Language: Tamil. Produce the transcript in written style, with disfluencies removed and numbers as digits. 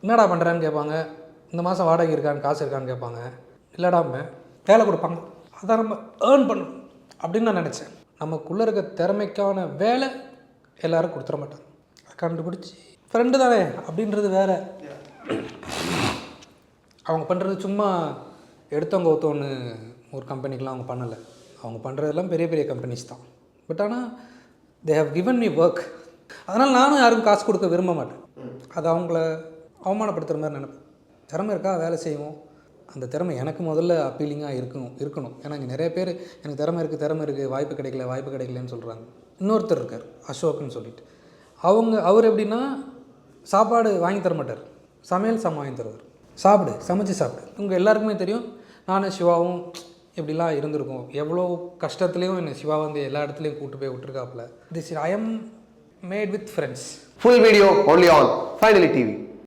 என்னடா பண்ணுறான்னு கேட்பாங்க. இந்த மாதம் வாடகை இருக்கான்னு, காசு இருக்கான்னு கேட்பாங்க. இல்லடாம வேலை கொடுப்பாங்க. அதான் நம்ம ஏர்ன் பண்ணணும் அப்படின்னு நான் நினச்சேன். நமக்குள்ளே இருக்க திறமைக்கான வேலை எல்லோரும் கொடுத்துட மாட்டாங்க. கண்டுபிடிச்சி ஃப்ரெண்டு தானே அப்படின்றது வேறு. அவங்க பண்ணுறது சும்மா எடுத்தவங்க ஒருத்தவொன்று ஒரு கம்பெனிக்கெலாம் அவங்க பண்ணலை. அவங்க பண்ணுறதெல்லாம் பெரிய பெரிய கம்பெனிஸ் தான். பட் ஆனால் they have given me work. அதனால் நானும் யாருக்கும் காசு கொடுக்க விரும்ப மாட்டேன். அது அவங்கள அவமானப்படுத்துகிற மாதிரி நினைப்பேன். திறமை இருக்கா, வேலை செய்வோம். அந்த திறமை எனக்கு முதல்ல அப்பீலிங்காக இருக்கணும். ஏன்னா இங்கே நிறைய பேர் எனக்கு திறமை இருக்குது, வாய்ப்பு கிடைக்கலன்னு சொல்கிறாங்க. இன்னொருத்தர் இருக்கார், அசோக்னு சொல்லிட்டு. அவர் எப்படின்னா சாப்பாடு வாங்கி தர மாட்டார், சமையல் சாமான் வாங்கி தருவார். சமைச்சு சாப்பிடு. உங்கள் எல்லாருக்குமே தெரியும், நானும் சிவாவும் எப்படிலாம் இருந்திருக்கோம். எவ்வளோ கஷ்டத்துலேயும் என்னை சிவா வந்து எல்லா இடத்துலையும் கூப்பிட்டு போய் விட்டுருக்காப்புல. This I am made with friends. Full video only on Finally TV.